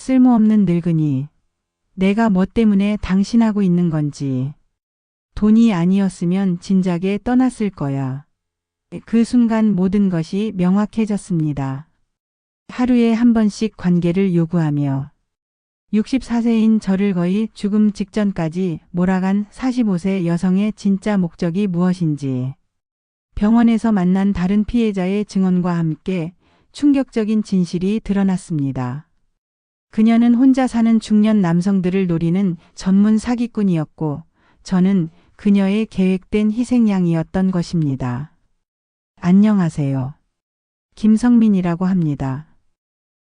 쓸모없는 늙은이. 내가 뭐 때문에 당신하고 있는 건지. 돈이 아니었으면 진작에 떠났을 거야. 그 순간 모든 것이 명확해졌습니다. 하루에 한 번씩 관계를 요구하며 64세인 저를 거의 죽음 직전까지 몰아간 45세 여성의 진짜 목적이 무엇인지 병원에서 만난 다른 피해자의 증언과 함께 충격적인 진실이 드러났습니다. 그녀는 혼자 사는 중년 남성들을 노리는 전문 사기꾼이었고 저는 그녀의 계획된 희생양이었던 것입니다. 안녕하세요. 김성민이라고 합니다.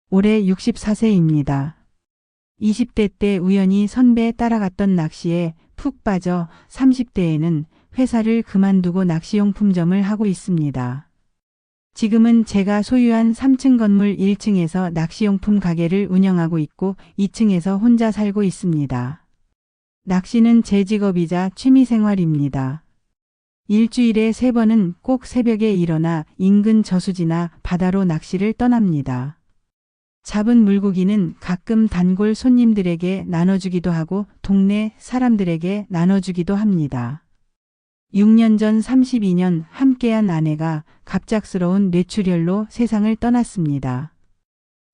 올해 64세입니다. 20대 때 우연히 선배 따라갔던 낚시에 푹 빠져 30대에는 회사를 그만두고 낚시용품점을 하고 있습니다. 지금은 제가 소유한 3층 건물 1층에서 낚시용품 가게를 운영하고 있고 2층에서 혼자 살고 있습니다. 낚시는 제 직업이자 취미생활입니다. 일주일에 3번은 꼭 새벽에 일어나 인근 저수지나 바다로 낚시를 떠납니다. 잡은 물고기는 가끔 단골 손님들에게 나눠주기도 하고 동네 사람들에게 나눠주기도 합니다. 6년 전 32년 함께한 아내가 갑작스러운 뇌출혈로 세상을 떠났습니다.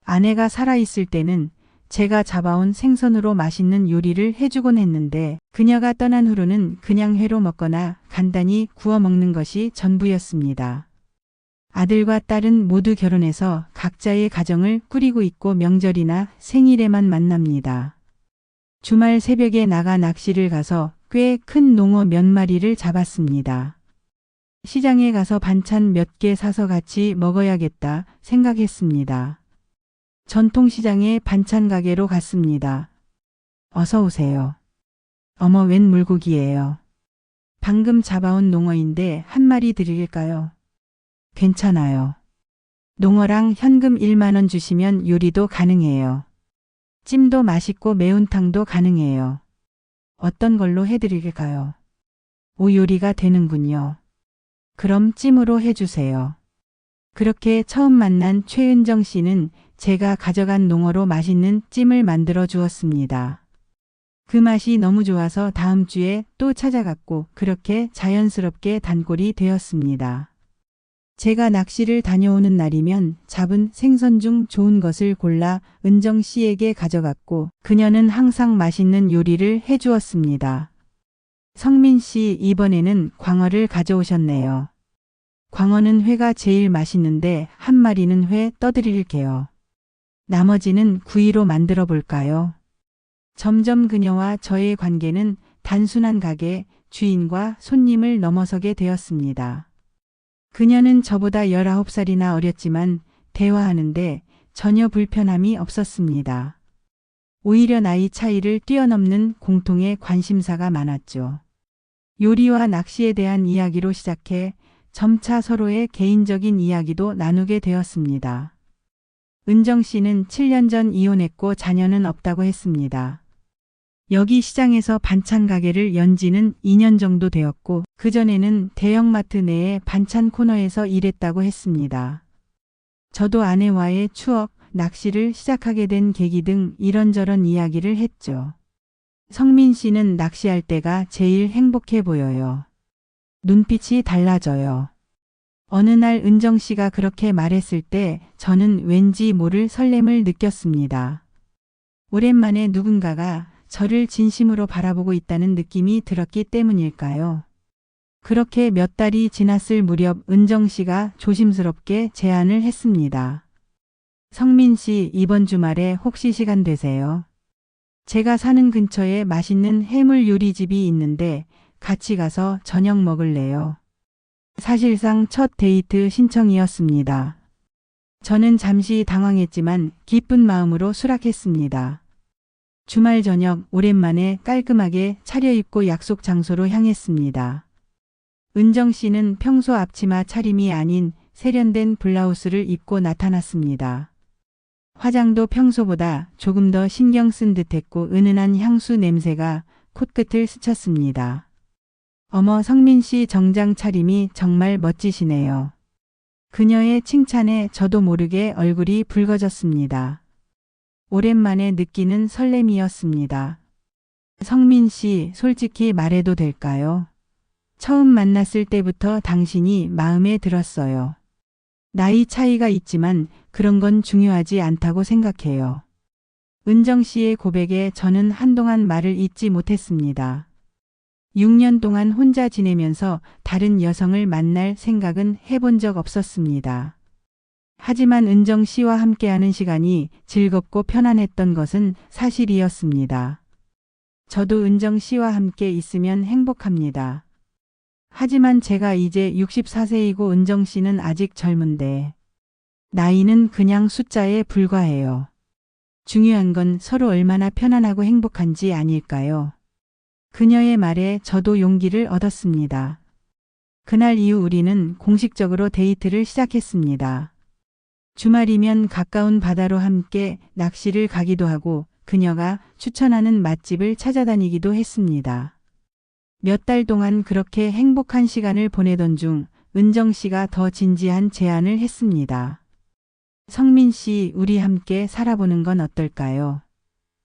아내가 살아있을 때는 제가 잡아온 생선으로 맛있는 요리를 해주곤 했는데 그녀가 떠난 후로는 그냥 회로 먹거나 간단히 구워 먹는 것이 전부였습니다. 아들과 딸은 모두 결혼해서 각자의 가정을 꾸리고 있고 명절이나 생일에만 만납니다. 주말 새벽에 나가 낚시를 가서 꽤 큰 농어 몇 마리를 잡았습니다. 시장에 가서 반찬 몇 개 사서 같이 먹어야겠다 생각했습니다. 전통시장의 반찬 가게로 갔습니다. 어서 오세요. 어머, 웬 물고기예요? 방금 잡아온 농어인데 한 마리 드릴까요? 괜찮아요. 농어랑 현금 1만 원 주시면 요리도 가능해요. 찜도 맛있고 매운탕도 가능해요. 어떤 걸로 해드릴까요? 오, 요리가 되는군요. 그럼 찜으로 해주세요. 그렇게 처음 만난 최은정 씨는 제가 가져간 농어로 맛있는 찜을 만들어 주었습니다. 그 맛이 너무 좋아서 다음 주에 또 찾아갔고 그렇게 자연스럽게 단골이 되었습니다. 제가 낚시를 다녀오는 날이면 잡은 생선 중 좋은 것을 골라 은정 씨에게 가져갔고 그녀는 항상 맛있는 요리를 해주었습니다. 성민 씨, 이번에는 광어를 가져오셨네요. 광어는 회가 제일 맛있는데 한 마리는 회 떠드릴게요. 나머지는 구이로 만들어 볼까요? 점점 그녀와 저의 관계는 단순한 가게 주인과 손님을 넘어서게 되었습니다. 그녀는 저보다 19살이나 어렸지만 대화하는데 전혀 불편함이 없었습니다. 오히려 나이 차이를 뛰어넘는 공통의 관심사가 많았죠. 요리와 낚시에 대한 이야기로 시작해 점차 서로의 개인적인 이야기도 나누게 되었습니다. 은정 씨는 7년 전 이혼했고 자녀는 없다고 했습니다. 여기 시장에서 반찬 가게를 연 지는 2년 정도 되었고 그전에는 대형마트 내의 반찬 코너에서 일했다고 했습니다. 저도 아내와의 추억, 낚시를 시작하게 된 계기 등 이런저런 이야기를 했죠. 성민 씨는 낚시할 때가 제일 행복해 보여요. 눈빛이 달라져요. 어느 날 은정 씨가 그렇게 말했을 때 저는 왠지 모를 설렘을 느꼈습니다. 오랜만에 누군가가 저를 진심으로 바라보고 있다는 느낌이 들었기 때문일까요? 그렇게 몇 달이 지났을 무렵 은정 씨가 조심스럽게 제안을 했습니다. 성민 씨, 이번 주말에 혹시 시간 되세요? 제가 사는 근처에 맛있는 해물 요리집이 있는데 같이 가서 저녁 먹을래요? 사실상 첫 데이트 신청이었습니다. 저는 잠시 당황했지만 기쁜 마음으로 수락했습니다. 주말 저녁 오랜만에 깔끔하게 차려입고 약속 장소로 향했습니다. 은정 씨는 평소 앞치마 차림이 아닌 세련된 블라우스를 입고 나타났습니다. 화장도 평소보다 조금 더 신경 쓴 듯했고 은은한 향수 냄새가 콧끝을 스쳤습니다. 어머, 성민 씨 정장 차림이 정말 멋지시네요. 그녀의 칭찬에 저도 모르게 얼굴이 붉어졌습니다. 오랜만에 느끼는 설렘이었습니다. 성민 씨, 솔직히 말해도 될까요? 처음 만났을 때부터 당신이 마음에 들었어요. 나이 차이가 있지만 그런 건 중요하지 않다고 생각해요. 은정 씨의 고백에 저는 한동안 말을 잇지 못했습니다. 6년 동안 혼자 지내면서 다른 여성을 만날 생각은 해본 적 없었습니다. 하지만 은정 씨와 함께하는 시간이 즐겁고 편안했던 것은 사실이었습니다. 저도 은정 씨와 함께 있으면 행복합니다. 하지만 제가 이제 64세이고 은정 씨는 아직 젊은데 나이는 그냥 숫자에 불과해요. 중요한 건 서로 얼마나 편안하고 행복한지 아닐까요? 그녀의 말에 저도 용기를 얻었습니다. 그날 이후 우리는 공식적으로 데이트를 시작했습니다. 주말이면 가까운 바다로 함께 낚시를 가기도 하고 그녀가 추천하는 맛집을 찾아다니기도 했습니다. 몇 달 동안 그렇게 행복한 시간을 보내던 중 은정 씨가 더 진지한 제안을 했습니다. 성민 씨, 우리 함께 살아보는 건 어떨까요?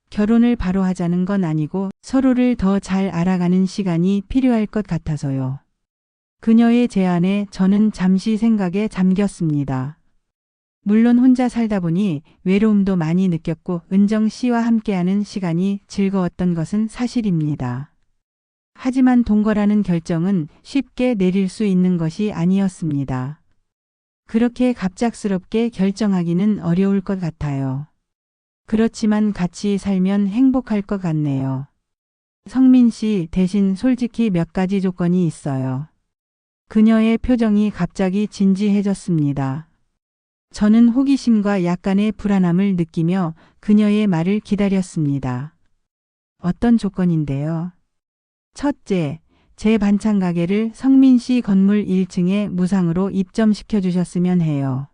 결혼을 바로 하자는 건 아니고 서로를 더 잘 알아가는 시간이 필요할 것 같아서요. 그녀의 제안에 저는 잠시 생각에 잠겼습니다. 물론 혼자 살다 보니 외로움도 많이 느꼈고 은정 씨와 함께하는 시간이 즐거웠던 것은 사실입니다. 하지만 동거라는 결정은 쉽게 내릴 수 있는 것이 아니었습니다. 그렇게 갑작스럽게 결정하기는 어려울 것 같아요. 그렇지만 같이 살면 행복할 것 같네요. 성민 씨, 대신 솔직히 몇 가지 조건이 있어요. 그녀의 표정이 갑자기 진지해졌습니다. 저는 호기심과 약간의 불안함을 느끼며 그녀의 말을 기다렸습니다. 어떤 조건인데요? 첫째, 제 반찬 가게를 성민 씨 건물 1층에 무상으로 입점시켜 주셨으면 해요.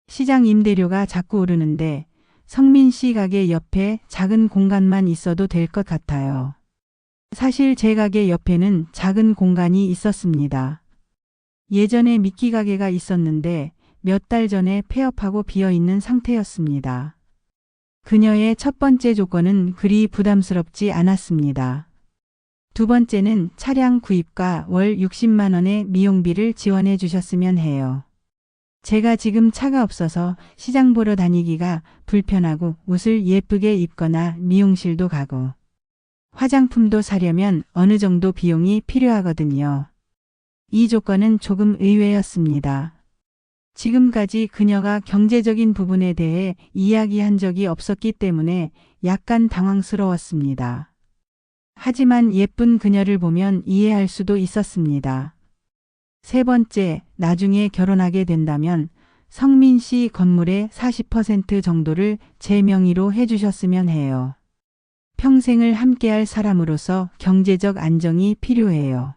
시장 임대료가 자꾸 오르는데 성민 씨 가게 옆에 작은 공간만 있어도 될 것 같아요. 사실 제 가게 옆에는 작은 공간이 있었습니다. 예전에 미끼 가게가 있었는데 몇 달 전에 폐업하고 비어있는 상태였습니다. 그녀의 첫 번째 조건은 그리 부담스럽지 않았습니다. 두 번째는 차량 구입과 월 60만 원의 미용비를 지원해 주셨으면 해요. 제가 지금 차가 없어서 시장 보러 다니기가 불편하고 옷을 예쁘게 입거나 미용실도 가고 화장품도 사려면 어느 정도 비용이 필요하거든요. 이 조건은 조금 의외였습니다. 지금까지 그녀가 경제적인 부분에 대해 이야기한 적이 없었기 때문에 약간 당황스러웠습니다. 하지만 예쁜 그녀를 보면 이해할 수도 있었습니다. 세 번째, 나중에 결혼하게 된다면 성민 씨 건물의 40% 정도를 제 명의로 해주셨으면 해요. 평생을 함께할 사람으로서 경제적 안정이 필요해요.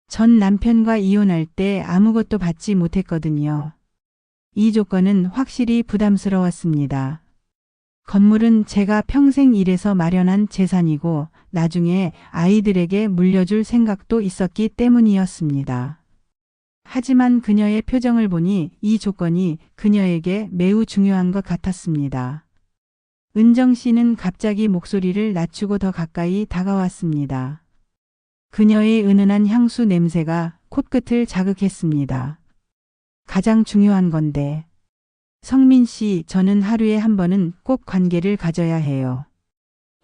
전 남편과 이혼할 때 아무것도 받지 못했거든요. 이 조건은 확실히 부담스러웠습니다. 건물은 제가 평생 일해서 마련한 재산이고 나중에 아이들에게 물려줄 생각도 있었기 때문이었습니다. 하지만 그녀의 표정을 보니 이 조건이 그녀에게 매우 중요한 것 같았습니다. 은정 씨는 갑자기 목소리를 낮추고 더 가까이 다가왔습니다. 그녀의 은은한 향수 냄새가 코끝을 자극했습니다. 가장 중요한 건데. 성민 씨, 저는 하루에 한 번은 꼭 관계를 가져야 해요.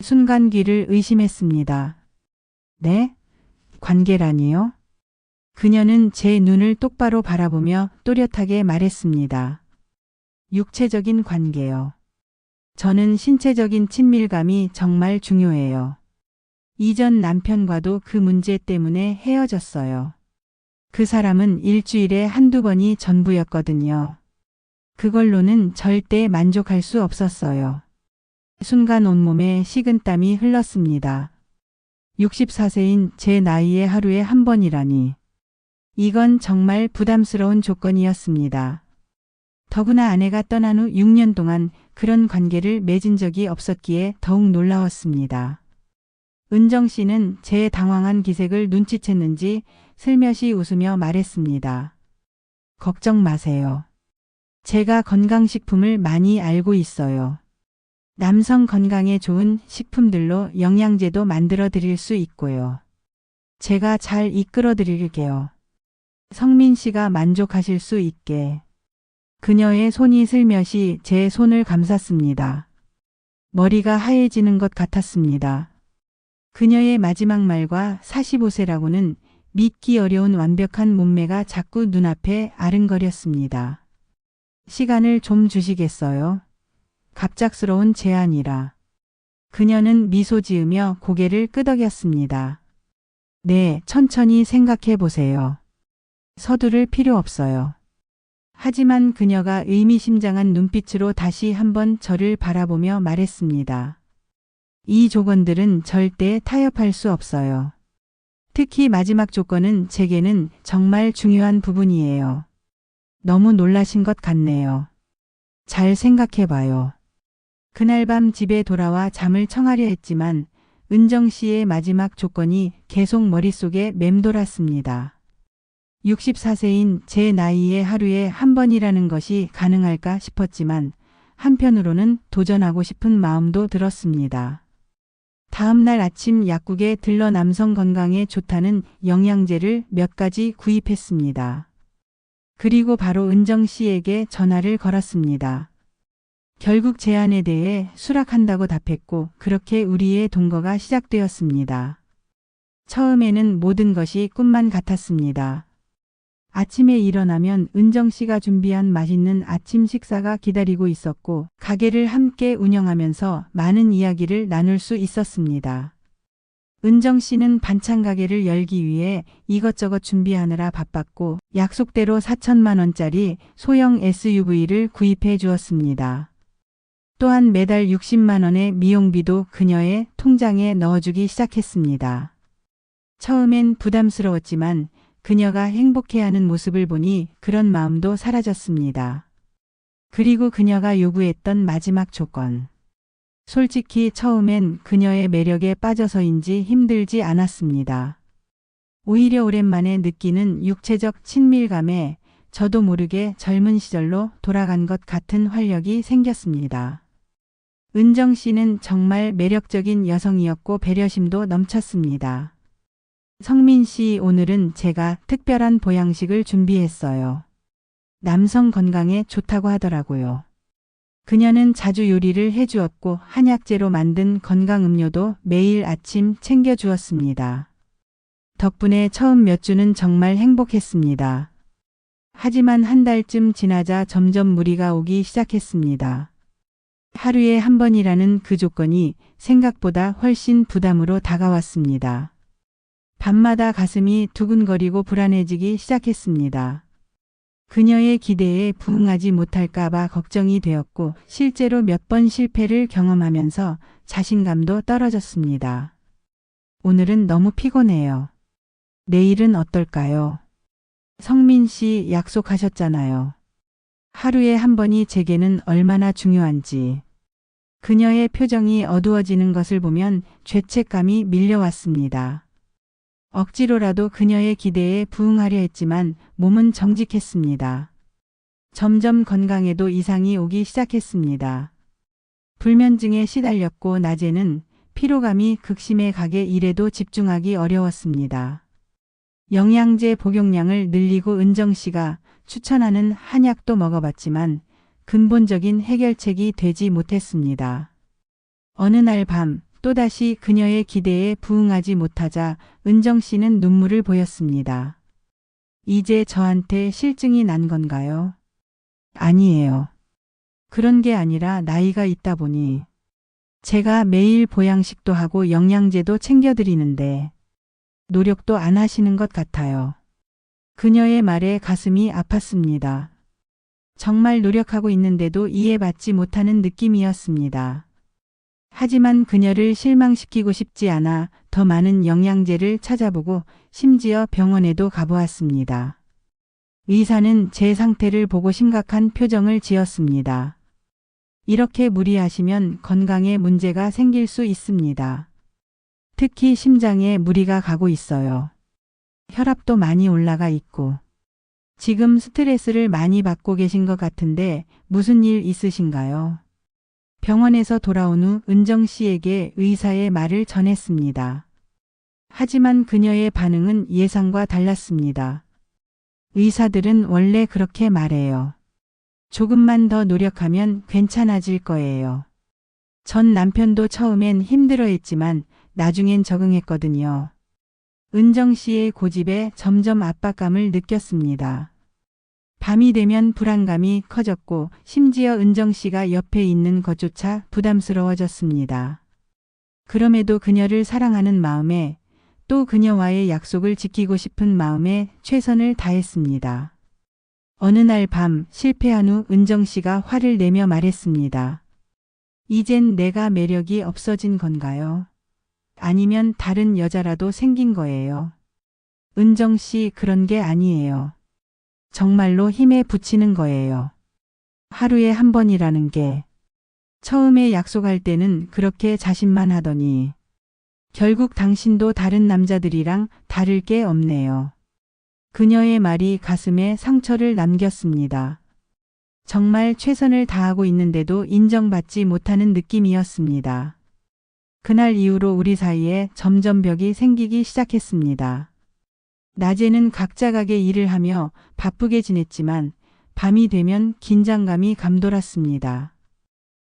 순간 귀를 의심했습니다. 네? 관계라니요? 그녀는 제 눈을 똑바로 바라보며 또렷하게 말했습니다. 육체적인 관계요. 저는 신체적인 친밀감이 정말 중요해요. 이전 남편과도 그 문제 때문에 헤어졌어요. 그 사람은 일주일에 한두 번이 전부였거든요. 그걸로는 절대 만족할 수 없었어요. 순간 온몸에 식은땀이 흘렀습니다. 64세인 제 나이에 하루에 한 번이라니. 이건 정말 부담스러운 조건이었습니다. 더구나 아내가 떠난 후 6년 동안 그런 관계를 맺은 적이 없었기에 더욱 놀라웠습니다. 은정 씨는 제 당황한 기색을 눈치챘는지 슬며시 웃으며 말했습니다. 걱정 마세요. 제가 건강식품을 많이 알고 있어요. 남성 건강에 좋은 식품들로 영양제도 만들어 드릴 수 있고요. 제가 잘 이끌어 드릴게요. 성민 씨가 만족하실 수 있게. 그녀의 손이 슬며시 제 손을 감쌌습니다. 머리가 하얘지는 것 같았습니다. 그녀의 마지막 말과 45세라고는 믿기 어려운 완벽한 몸매가 자꾸 눈앞에 아른거렸습니다. 시간을 좀 주시겠어요? 갑작스러운 제안이라. 그녀는 미소 지으며 고개를 끄덕였습니다. 네, 천천히 생각해 보세요. 서두를 필요 없어요. 하지만 그녀가 의미심장한 눈빛으로 다시 한번 저를 바라보며 말했습니다. 이 조건들은 절대 타협할 수 없어요. 특히 마지막 조건은 제게는 정말 중요한 부분이에요. 너무 놀라신 것 같네요. 잘 생각해 봐요. 그날 밤 집에 돌아와 잠을 청하려 했지만 은정 씨의 마지막 조건이 계속 머릿속에 맴돌았습니다. 64세인 제 나이에 하루에 한 번이라는 것이 가능할까 싶었지만 한편으로는 도전하고 싶은 마음도 들었습니다. 다음 날 아침 약국에 들러 남성 건강에 좋다는 영양제를 몇 가지 구입했습니다. 그리고 바로 은정 씨에게 전화를 걸었습니다. 결국 제안에 대해 수락한다고 답했고 그렇게 우리의 동거가 시작되었습니다. 처음에는 모든 것이 꿈만 같았습니다. 아침에 일어나면 은정 씨가 준비한 맛있는 아침 식사가 기다리고 있었고 가게를 함께 운영하면서 많은 이야기를 나눌 수 있었습니다. 은정 씨는 반찬 가게를 열기 위해 이것저것 준비하느라 바빴고 약속대로 4천만 원짜리 소형 SUV를 구입해 주었습니다. 또한 매달 60만 원의 미용비도 그녀의 통장에 넣어주기 시작했습니다. 처음엔 부담스러웠지만 그녀가 행복해하는 모습을 보니 그런 마음도 사라졌습니다. 그리고 그녀가 요구했던 마지막 조건. 솔직히 처음엔 그녀의 매력에 빠져서인지 힘들지 않았습니다. 오히려 오랜만에 느끼는 육체적 친밀감에 저도 모르게 젊은 시절로 돌아간 것 같은 활력이 생겼습니다. 은정 씨는 정말 매력적인 여성이었고 배려심도 넘쳤습니다. 성민 씨, 오늘은 제가 특별한 보양식을 준비했어요. 남성 건강에 좋다고 하더라고요. 그녀는 자주 요리를 해주었고 한약재로 만든 건강음료도 매일 아침 챙겨주었습니다. 덕분에 처음 몇 주는 정말 행복했습니다. 하지만 한 달쯤 지나자 점점 무리가 오기 시작했습니다. 하루에 한 번이라는 그 조건이 생각보다 훨씬 부담으로 다가왔습니다. 밤마다 가슴이 두근거리고 불안해지기 시작했습니다. 그녀의 기대에 부응하지 못할까봐 걱정이 되었고 실제로 몇 번 실패를 경험하면서 자신감도 떨어졌습니다. 오늘은 너무 피곤해요. 내일은 어떨까요? 성민 씨 약속하셨잖아요. 하루에 한 번이 제게는 얼마나 중요한지. 그녀의 표정이 어두워지는 것을 보면 죄책감이 밀려왔습니다. 억지로라도 그녀의 기대에 부응하려 했지만 몸은 정직했습니다. 점점 건강에도 이상이 오기 시작했습니다. 불면증에 시달렸고 낮에는 피로감이 극심해 가게 일에도 집중하기 어려웠습니다. 영양제 복용량을 늘리고 은정 씨가 추천하는 한약도 먹어봤지만 근본적인 해결책이 되지 못했습니다. 어느 날 밤 또다시 그녀의 기대에 부응하지 못하자 은정 씨는 눈물을 보였습니다. 이제 저한테 실증이 난 건가요? 아니에요. 그런 게 아니라 나이가 있다 보니 제가 매일 보양식도 하고 영양제도 챙겨드리는데 노력도 안 하시는 것 같아요. 그녀의 말에 가슴이 아팠습니다. 정말 노력하고 있는데도 이해받지 못하는 느낌이었습니다. 하지만 그녀를 실망시키고 싶지 않아 더 많은 영양제를 찾아보고 심지어 병원에도 가보았습니다. 의사는 제 상태를 보고 심각한 표정을 지었습니다. 이렇게 무리하시면 건강에 문제가 생길 수 있습니다. 특히 심장에 무리가 가고 있어요. 혈압도 많이 올라가 있고. 지금 스트레스를 많이 받고 계신 것 같은데 무슨 일 있으신가요? 병원에서 돌아온 후 은정 씨에게 의사의 말을 전했습니다. 하지만 그녀의 반응은 예상과 달랐습니다. 의사들은 원래 그렇게 말해요. 조금만 더 노력하면 괜찮아질 거예요. 전 남편도 처음엔 힘들어했지만 나중엔 적응했거든요. 은정 씨의 고집에 점점 압박감을 느꼈습니다. 밤이 되면 불안감이 커졌고 심지어 은정 씨가 옆에 있는 것조차 부담스러워졌습니다. 그럼에도 그녀를 사랑하는 마음에 또 그녀와의 약속을 지키고 싶은 마음에 최선을 다했습니다. 어느 날 밤 실패한 후 은정 씨가 화를 내며 말했습니다. 이젠 내가 매력이 없어진 건가요? 아니면 다른 여자라도 생긴 거예요? 은정 씨 그런 게 아니에요. 정말로 힘에 부치는 거예요. 하루에 한 번이라는 게. 처음에 약속할 때는 그렇게 자신만 결국 당신도 다른 남자들이랑 다를 게 없네요. 그녀의 말이 가슴에 상처를 남겼습니다. 정말 최선을 다하고 있는데도 인정받지 못하는 느낌이었습니다. 그날 이후로 우리 사이에 점점 벽이 생기기 시작했습니다. 낮에는 각자 가게 일을 하며 바쁘게 지냈지만 밤이 되면 긴장감이 감돌았습니다.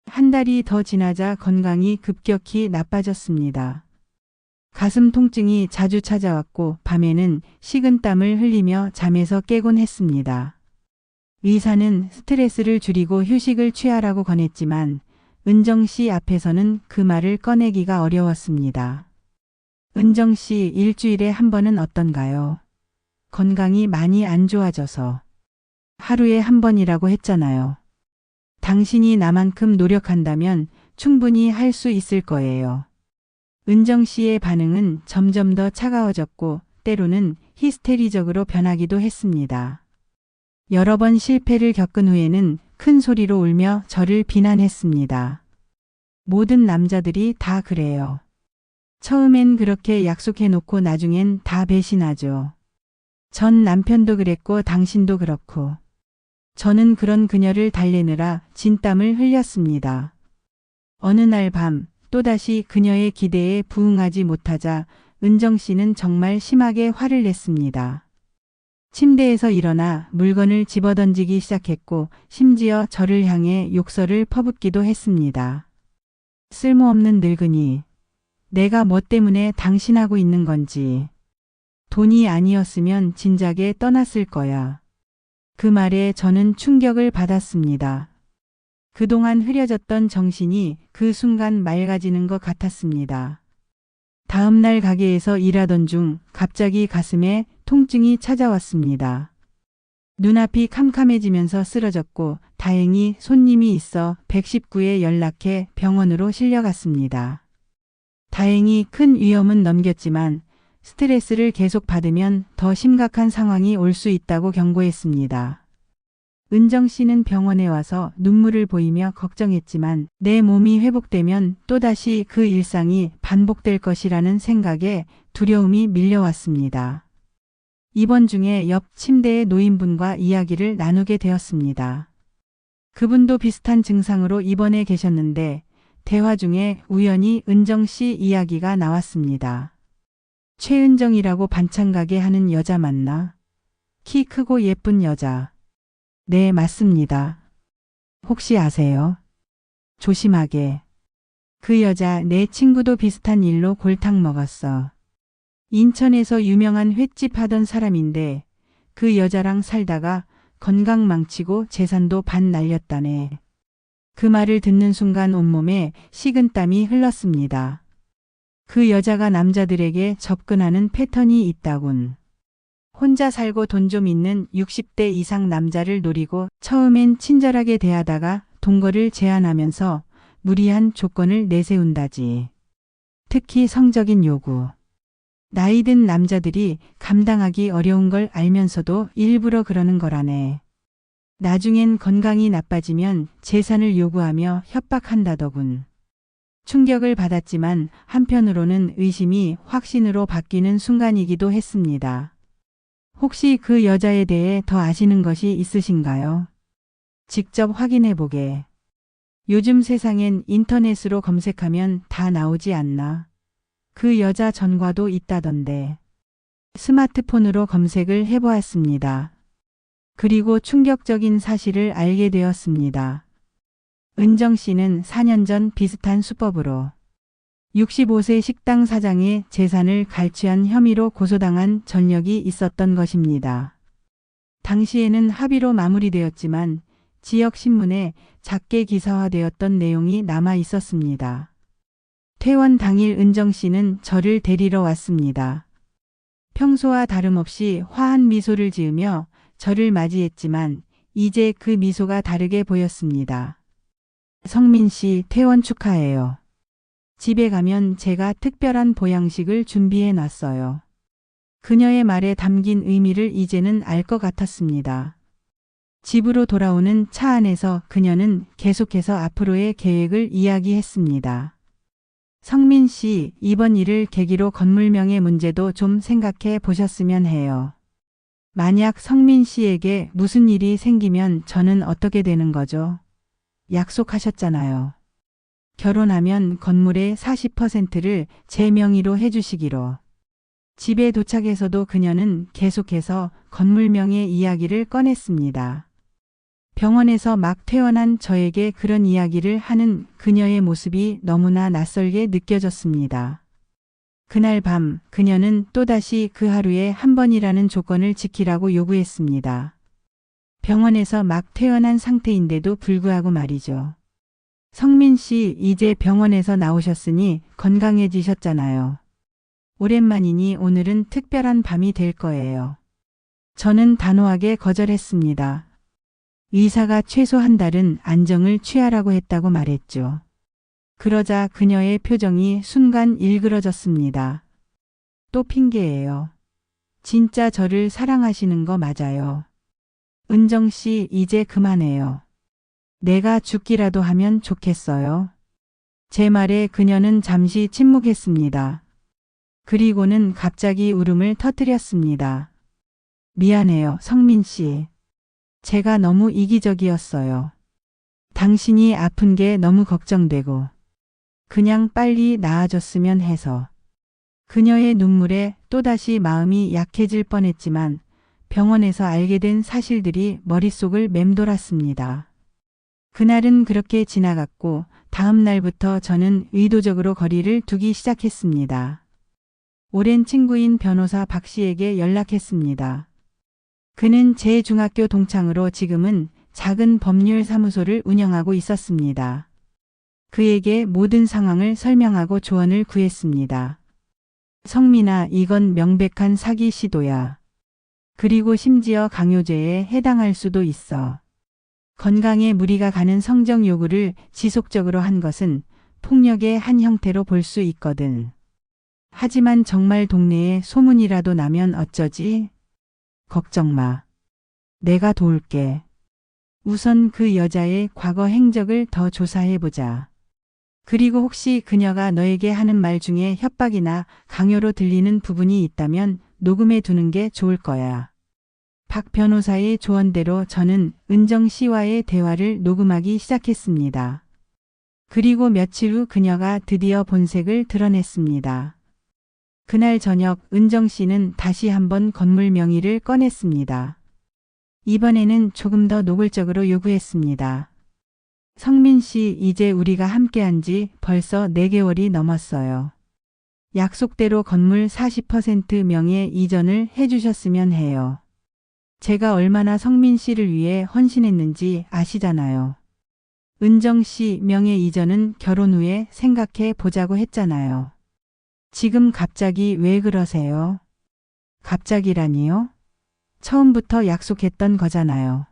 한 달이 더 지나자 건강이 급격히 나빠졌습니다. 가슴 통증이 자주 찾아왔고 밤에는 식은땀을 흘리며 잠에서 깨곤 했습니다. 의사는 스트레스를 줄이고 휴식을 취하라고 권했지만 은정 씨 앞에서는 그 말을 꺼내기가 어려웠습니다. 은정 씨 일주일에 한 번은 어떤가요? 건강이 많이 안 좋아져서. 하루에 한 번이라고 했잖아요. 당신이 나만큼 노력한다면 충분히 할 수 있을 거예요. 은정 씨의 반응은 점점 더 차가워졌고 때로는 히스테리적으로 변하기도 했습니다. 여러 번 실패를 겪은 후에는 큰 소리로 울며 저를 비난했습니다. 모든 남자들이 다 그래요. 처음엔 그렇게 약속해놓고 나중엔 다 배신하죠. 전 남편도 그랬고 당신도 그렇고. 저는 그런 그녀를 달래느라 진땀을 흘렸습니다. 어느 날 밤 또다시 그녀의 기대에 부응하지 못하자 은정 씨는 정말 심하게 화를 냈습니다. 침대에서 일어나 물건을 집어던지기 시작했고 심지어 저를 향해 욕설을 퍼붓기도 했습니다. 쓸모없는 늙은이. 내가 뭐 때문에 당신하고 있는 건지. 돈이 아니었으면 진작에 떠났을 거야. 그 말에 저는 충격을 받았습니다. 그동안 흐려졌던 정신이 그 순간 맑아지는 것 같았습니다. 다음 날 가게에서 일하던 중 갑자기 가슴에 통증이 찾아왔습니다. 눈앞이 캄캄해지면서 쓰러졌고 다행히 손님이 있어 119에 연락해 병원으로 실려갔습니다. 다행히 큰 위험은 넘겼지만 스트레스를 계속 받으면 더 심각한 상황이 올 수 있다고 경고했습니다. 은정 씨는 병원에 와서 눈물을 보이며 걱정했지만 내 몸이 회복되면 또다시 그 일상이 반복될 것이라는 생각에 두려움이 밀려왔습니다. 입원 중에 옆 침대의 노인분과 이야기를 나누게 되었습니다. 그분도 비슷한 증상으로 입원해 계셨는데 대화 중에 우연히 은정 씨 이야기가 나왔습니다. 최은정이라고 반찬 가게 하는 여자 맞나? 키 크고 예쁜 여자. 네, 맞습니다. 혹시 아세요? 조심하게. 그 여자 내 친구도 비슷한 일로 골탕 먹었어. 인천에서 유명한 횟집 하던 사람인데 그 여자랑 살다가 건강 망치고 재산도 반 날렸다네. 그 말을 듣는 순간 온몸에 식은땀이 흘렀습니다. 그 여자가 남자들에게 접근하는 패턴이 있다군. 혼자 살고 돈 좀 있는 60대 이상 남자를 노리고 처음엔 친절하게 대하다가 동거를 제안하면서 무리한 조건을 내세운다지. 특히 성적인 요구. 나이 든 남자들이 감당하기 어려운 걸 알면서도 일부러 그러는 거라네. 나중엔 건강이 나빠지면 재산을 요구하며 협박한다더군. 충격을 받았지만 한편으로는 의심이 확신으로 바뀌는 순간이기도 했습니다. 혹시 그 여자에 대해 더 아시는 것이 있으신가요? 직접 확인해 보게. 요즘 세상엔 인터넷으로 검색하면 다 나오지 않나. 그 여자 전과도 있다던데. 스마트폰으로 검색을 해보았습니다. 그리고 충격적인 사실을 알게 되었습니다. 은정 씨는 4년 전 비슷한 수법으로 65세 식당 사장의 재산을 갈취한 혐의로 고소당한 전력이 있었던 것입니다. 당시에는 합의로 마무리되었지만 지역신문에 작게 기사화되었던 내용이 남아 있었습니다. 퇴원 당일 은정 씨는 저를 데리러 왔습니다. 평소와 다름없이 화한 미소를 지으며 저를 맞이했지만 이제 그 미소가 다르게 보였습니다. 성민 씨 퇴원 축하해요. 집에 가면 제가 특별한 보양식을 준비해 놨어요. 그녀의 말에 담긴 의미를 이제는 알 것 같았습니다. 집으로 돌아오는 차 안에서 그녀는 계속해서 앞으로의 계획을 이야기했습니다. 성민 씨, 이번 일을 계기로 건물명의 문제도 좀 생각해 보셨으면 해요. 만약 성민 씨에게 무슨 일이 생기면 저는 어떻게 되는 거죠? 약속하셨잖아요. 결혼하면 건물의 40%를 제 명의로 해주시기로. 집에 도착해서도 그녀는 계속해서 건물명의 이야기를 꺼냈습니다. 병원에서 막 퇴원한 저에게 그런 이야기를 하는 그녀의 모습이 너무나 낯설게 느껴졌습니다. 그날 밤 그녀는 또다시 그 하루에 한 번이라는 조건을 지키라고 요구했습니다. 병원에서 막 퇴원한 상태인데도 불구하고 말이죠. 성민 씨 이제 병원에서 나오셨으니 건강해지셨잖아요. 오랜만이니 오늘은 특별한 밤이 될 거예요. 저는 단호하게 거절했습니다. 의사가 최소 한 달은 안정을 취하라고 했다고 말했죠. 그러자 그녀의 표정이 순간 일그러졌습니다. 또 핑계예요. 진짜 저를 사랑하시는 거 맞아요. 은정 씨 이제 그만해요. 내가 죽기라도 하면 좋겠어요. 제 말에 그녀는 잠시 침묵했습니다. 그리고는 갑자기 울음을 터뜨렸습니다. 미안해요, 성민 씨. 제가 너무 이기적이었어요. 당신이 아픈 게 너무 걱정되고 그냥 빨리 나아졌으면 해서. 그녀의 눈물에 또다시 마음이 약해질 뻔했지만 병원에서 알게 된 사실들이 머릿속을 맴돌았습니다. 그날은 그렇게 지나갔고 다음 날부터 저는 의도적으로 거리를 두기 시작했습니다. 오랜 친구인 변호사 박 씨에게 연락했습니다. 그는 제 중학교 동창으로 지금은 작은 법률 사무소를 운영하고 있었습니다. 그에게 모든 상황을 설명하고 조언을 구했습니다. 성민아, 이건 명백한 사기 시도야. 그리고 심지어 강요죄에 해당할 수도 있어. 건강에 무리가 가는 성적 요구를 지속적으로 한 것은 폭력의 한 형태로 볼 수 있거든. 하지만 정말 동네에 소문이라도 나면 어쩌지? 걱정 마. 내가 도울게. 우선 그 여자의 과거 행적을 더 조사해보자. 그리고 혹시 그녀가 너에게 하는 말 중에 협박이나 강요로 들리는 부분이 있다면 녹음해 두는 게 좋을 거야. 박 변호사의 조언대로 저는 은정 씨와의 대화를 녹음하기 시작했습니다. 그리고 며칠 후 그녀가 드디어 본색을 드러냈습니다. 그날 저녁 은정 씨는 다시 한번 건물 명의를 꺼냈습니다. 이번에는 조금 더 노골적으로 요구했습니다. 성민 씨, 이제 우리가 함께한 지 벌써 4개월이 넘었어요. 약속대로 건물 40% 명의 이전을 해주셨으면 해요. 제가 얼마나 성민 씨를 위해 헌신했는지 아시잖아요. 은정 씨 명의 이전은 결혼 후에 생각해 보자고 했잖아요. 지금 갑자기 왜 그러세요? 갑자기라니요? 처음부터 약속했던 거잖아요.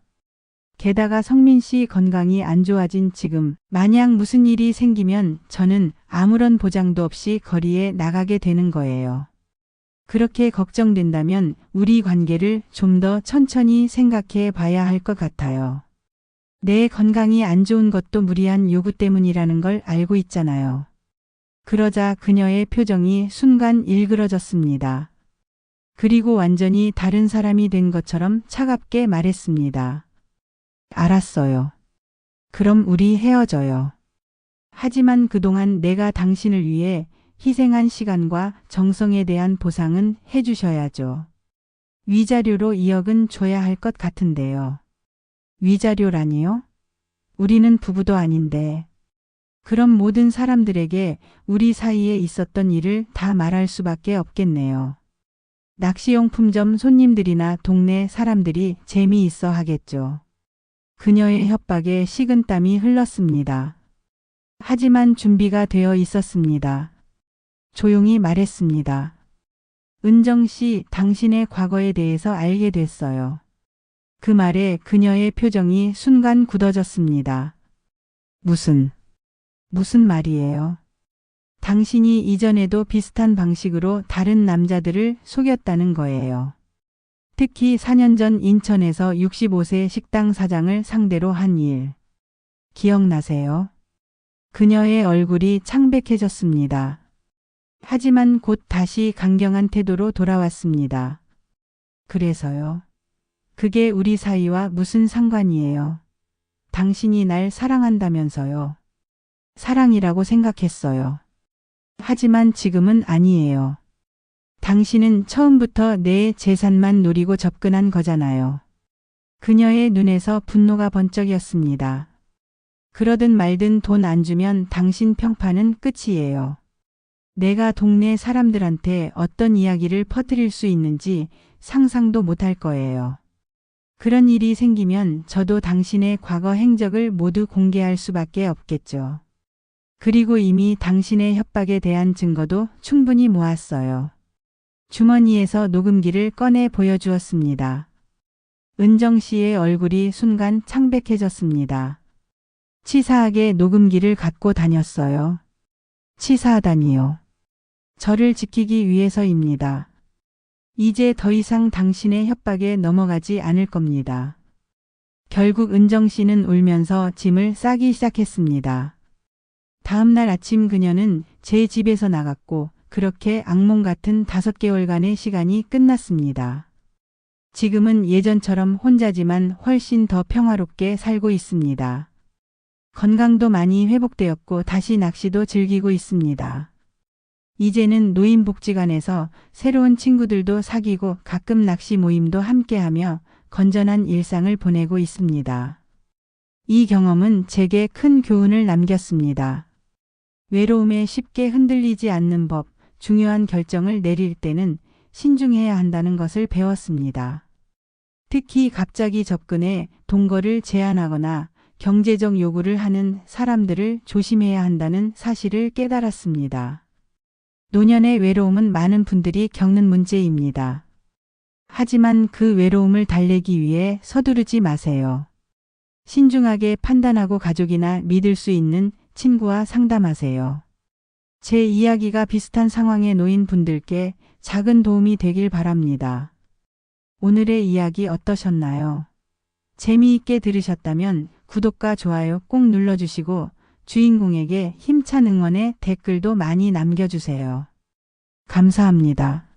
게다가 성민 씨 건강이 안 좋아진 지금 만약 무슨 일이 생기면 저는 아무런 보장도 없이 거리에 나가게 되는 거예요. 그렇게 걱정된다면 우리 관계를 좀 더 천천히 생각해 봐야 할 것 같아요. 내 건강이 안 좋은 것도 무리한 요구 때문이라는 걸 알고 있잖아요. 그러자 그녀의 표정이 순간 일그러졌습니다. 그리고 완전히 다른 사람이 된 것처럼 차갑게 말했습니다. 알았어요. 그럼 우리 헤어져요. 하지만 그동안 내가 당신을 위해 희생한 시간과 정성에 대한 보상은 해주셔야죠. 위자료로 2억은 줘야 할 것 같은데요. 위자료라니요? 우리는 부부도 아닌데. 그럼 모든 사람들에게 우리 사이에 있었던 일을 다 말할 수밖에 없겠네요. 낚시용품점 손님들이나 동네 사람들이 재미있어 하겠죠. 그녀의 협박에 식은땀이 흘렀습니다. 하지만 준비가 되어 있었습니다. 조용히 말했습니다. 은정 씨, 당신의 과거에 대해서 알게 됐어요. 그 말에 그녀의 표정이 순간 굳어졌습니다. 무슨 말이에요? 당신이 이전에도 비슷한 방식으로 다른 남자들을 속였다는 거예요. 특히 4년 전 인천에서 65세 식당 사장을 상대로 한 일. 기억나세요? 그녀의 얼굴이 창백해졌습니다. 하지만 곧 다시 강경한 태도로 돌아왔습니다. 그래서요. 그게 우리 사이와 무슨 상관이에요? 당신이 날 사랑한다면서요. 사랑이라고 생각했어요. 하지만 지금은 아니에요. 당신은 처음부터 내 재산만 노리고 접근한 거잖아요. 그녀의 눈에서 분노가 번쩍였습니다. 그러든 말든 돈 안 주면 당신 평판은 끝이에요. 내가 동네 사람들한테 어떤 이야기를 퍼뜨릴 수 있는지 상상도 못할 거예요. 그런 일이 생기면 저도 당신의 과거 행적을 모두 공개할 수밖에 없겠죠. 그리고 이미 당신의 협박에 대한 증거도 충분히 모았어요. 주머니에서 녹음기를 꺼내 보여주었습니다. 은정 씨의 얼굴이 순간 창백해졌습니다. 치사하게 녹음기를 갖고 다녔어요. 치사하다니요. 저를 지키기 위해서입니다. 이제 더 이상 당신의 협박에 넘어가지 않을 겁니다. 결국 은정 씨는 울면서 짐을 싸기 시작했습니다. 다음 날 아침 그녀는 제 집에서 나갔고 그렇게 악몽 같은 5개월간의 시간이 끝났습니다. 지금은 예전처럼 혼자지만 훨씬 더 평화롭게 살고 있습니다. 건강도 많이 회복되었고 다시 낚시도 즐기고 있습니다. 이제는 노인복지관에서 새로운 친구들도 사귀고 가끔 낚시 모임도 함께하며 건전한 일상을 보내고 있습니다. 이 경험은 제게 큰 교훈을 남겼습니다. 외로움에 쉽게 흔들리지 않는 법, 중요한 결정을 내릴 때는 신중해야 한다는 것을 배웠습니다. 특히 갑자기 접근해 동거를 제안하거나 경제적 요구를 하는 사람들을 조심해야 한다는 사실을 깨달았습니다. 노년의 외로움은 많은 분들이 겪는 문제입니다. 하지만 그 외로움을 달래기 위해 서두르지 마세요. 신중하게 판단하고 가족이나 믿을 수 있는 친구와 상담하세요. 제 이야기가 비슷한 상황에 놓인 분들께 작은 도움이 되길 바랍니다. 오늘의 이야기 어떠셨나요? 재미있게 들으셨다면 구독과 좋아요 꼭 눌러주시고 주인공에게 힘찬 응원의 댓글도 많이 남겨주세요. 감사합니다.